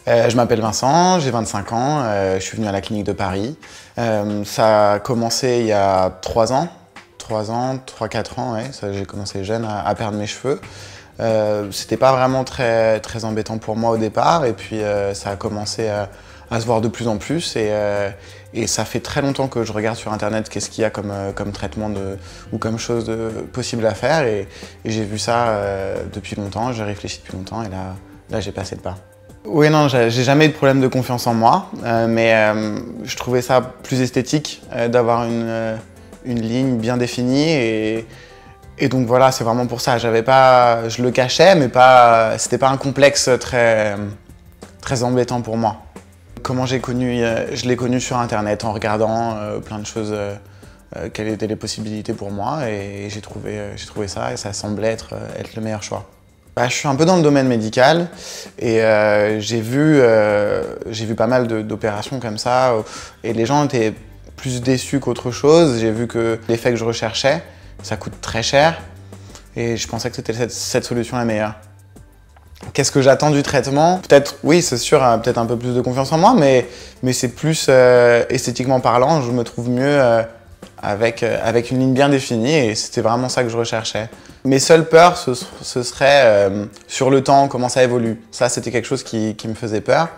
Je m'appelle Vincent, j'ai 25 ans, je suis venu à la clinique de Paris. Ça a commencé il y a 3 ans, 3-4 ans, ouais. J'ai commencé jeune à perdre mes cheveux. C'était pas vraiment très embêtant pour moi au départ, et puis ça a commencé à se voir de plus en plus, et ça fait très longtemps que je regarde sur internet qu'est-ce qu'il y a comme traitement ou comme chose possible à faire, et j'ai vu ça depuis longtemps, j'ai réfléchi depuis longtemps, et là j'ai passé le pas. Oui, non, j'ai jamais eu de problème de confiance en moi, mais je trouvais ça plus esthétique d'avoir une ligne bien définie, et donc voilà, c'est vraiment pour ça. Je le cachais, mais c'était pas un complexe très embêtant pour moi. Comment j'ai connu, je l'ai connu sur internet en regardant plein de choses, quelles étaient les possibilités pour moi, et j'ai trouvé ça, et ça semblait être le meilleur choix. Je suis un peu dans le domaine médical, et j'ai vu pas mal d'opérations comme ça, et les gens étaient plus déçus qu'autre chose. J'ai vu que l'effet que je recherchais, ça coûte très cher, et je pensais que c'était cette solution la meilleure. Qu'est-ce que j'attends du traitement? Peut-être, oui, c'est sûr, peut-être un peu plus de confiance en moi, mais c'est plus esthétiquement parlant, je me trouve mieux avec une ligne bien définie, et c'était vraiment ça que je recherchais. Mes seules peurs, ce serait sur le temps, comment ça évolue. Ça, c'était quelque chose qui me faisait peur.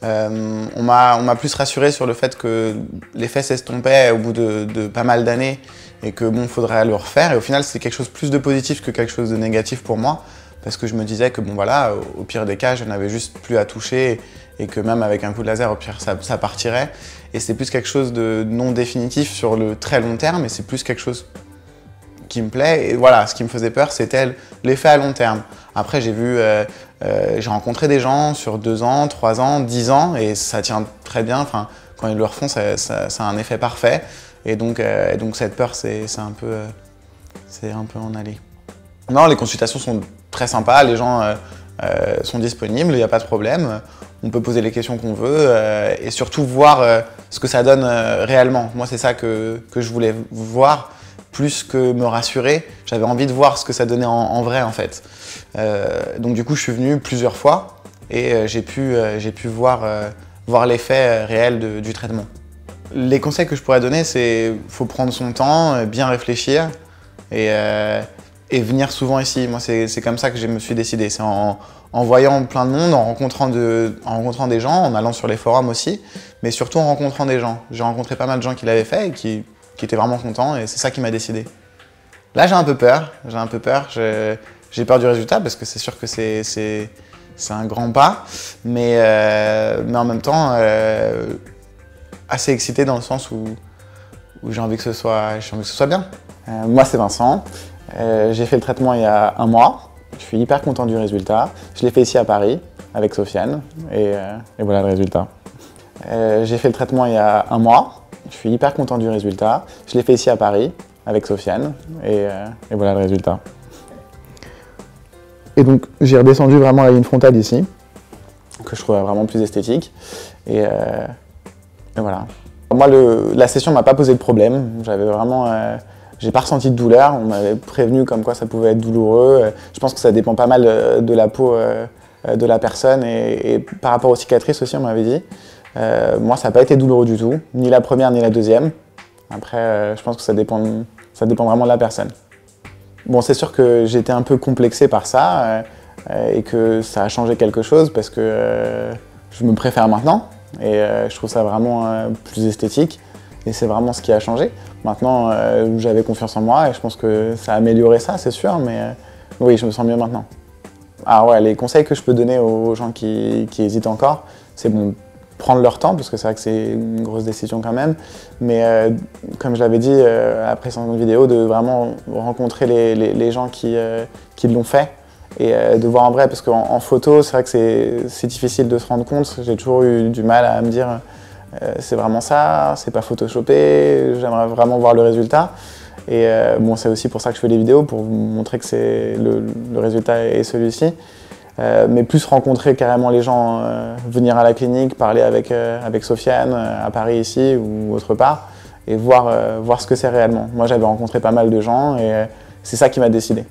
On m'a plus rassuré sur le fait que l'effet s'estompait au bout de pas mal d'années, et que bon, faudrait le refaire. Et au final, c'est quelque chose plus de positif que quelque chose de négatif pour moi, parce que je me disais que bon voilà, au pire des cas, je n'avais juste plus à toucher, et que même avec un coup de laser, au pire, ça partirait. Et c'est plus quelque chose de non définitif sur le très long terme, et c'est plus quelque chose qui me plaît. Et voilà, ce qui me faisait peur, c'était l'effet à long terme. Après, j'ai rencontré des gens sur 2 ans, 3 ans, 10 ans, et ça tient très bien. Enfin, quand ils le refont, ça a un effet parfait. Et donc cette peur, c'est un peu en aller. Non, les consultations sont très sympas, les gens sont disponibles, il n'y a pas de problème. On peut poser les questions qu'on veut, et surtout voir ce que ça donne réellement. Moi, c'est ça que je voulais voir, plus que me rassurer. J'avais envie de voir ce que ça donnait en vrai, en fait. Donc du coup, je suis venu plusieurs fois, et j'ai pu voir l'effet réel du traitement. Les conseils que je pourrais donner, c'est qu'il faut prendre son temps, bien réfléchir, et venir souvent ici. Moi, c'est comme ça que je me suis décidé. C'est en voyant plein de monde, en rencontrant des gens, en allant sur les forums aussi, mais surtout en rencontrant des gens. J'ai rencontré pas mal de gens qui l'avaient fait et qui étaient vraiment contents, et c'est ça qui m'a décidé. Là, j'ai un peu peur. J'ai peur du résultat, parce que c'est sûr que c'est un grand pas, mais en même temps, assez excité dans le sens où j'ai envie que ce soit bien. Moi, c'est Vincent. J'ai fait le traitement il y a 1 mois. Je suis hyper content du résultat. Je l'ai fait ici à Paris avec Sofiane, et voilà le résultat. J'ai fait le traitement il y a 1 mois. Je suis hyper content du résultat. Je l'ai fait ici à Paris avec Sofiane, et voilà le résultat. Et donc j'ai redescendu vraiment la ligne frontale ici, que je trouvais vraiment plus esthétique. Et voilà. Moi, la session m'a pas posé de problème. J'ai pas ressenti de douleur. On m'avait prévenu comme quoi ça pouvait être douloureux. Je pense que ça dépend pas mal de la peau de la personne, et par rapport aux cicatrices aussi, on m'avait dit. Moi, ça n'a pas été douloureux du tout, ni la première ni la deuxième. Après, je pense que ça dépend vraiment de la personne. Bon, c'est sûr que j'étais un peu complexé par ça, et que ça a changé quelque chose, parce que je me préfère maintenant, et je trouve ça vraiment plus esthétique, et c'est vraiment ce qui a changé. Maintenant, j'avais confiance en moi, et je pense que ça a amélioré ça, c'est sûr, mais oui, je me sens mieux maintenant. Ah ouais, les conseils que je peux donner aux gens qui hésitent encore, c'est bon, prendre leur temps, parce que c'est vrai que c'est une grosse décision quand même, mais comme je l'avais dit à la précédente vidéo, de vraiment rencontrer les gens qui l'ont fait, et de voir en vrai, parce qu'en photo, c'est vrai que c'est difficile de se rendre compte. J'ai toujours eu du mal à me dire c'est vraiment ça, c'est pas photoshopé, j'aimerais vraiment voir le résultat. Et bon, c'est aussi pour ça que je fais les vidéos, pour vous montrer que le résultat est celui-ci. Mais plus rencontrer carrément les gens, venir à la clinique, parler avec Sofiane à Paris ici ou autre part, et voir ce que c'est réellement. Moi, j'avais rencontré pas mal de gens, et c'est ça qui m'a décidé.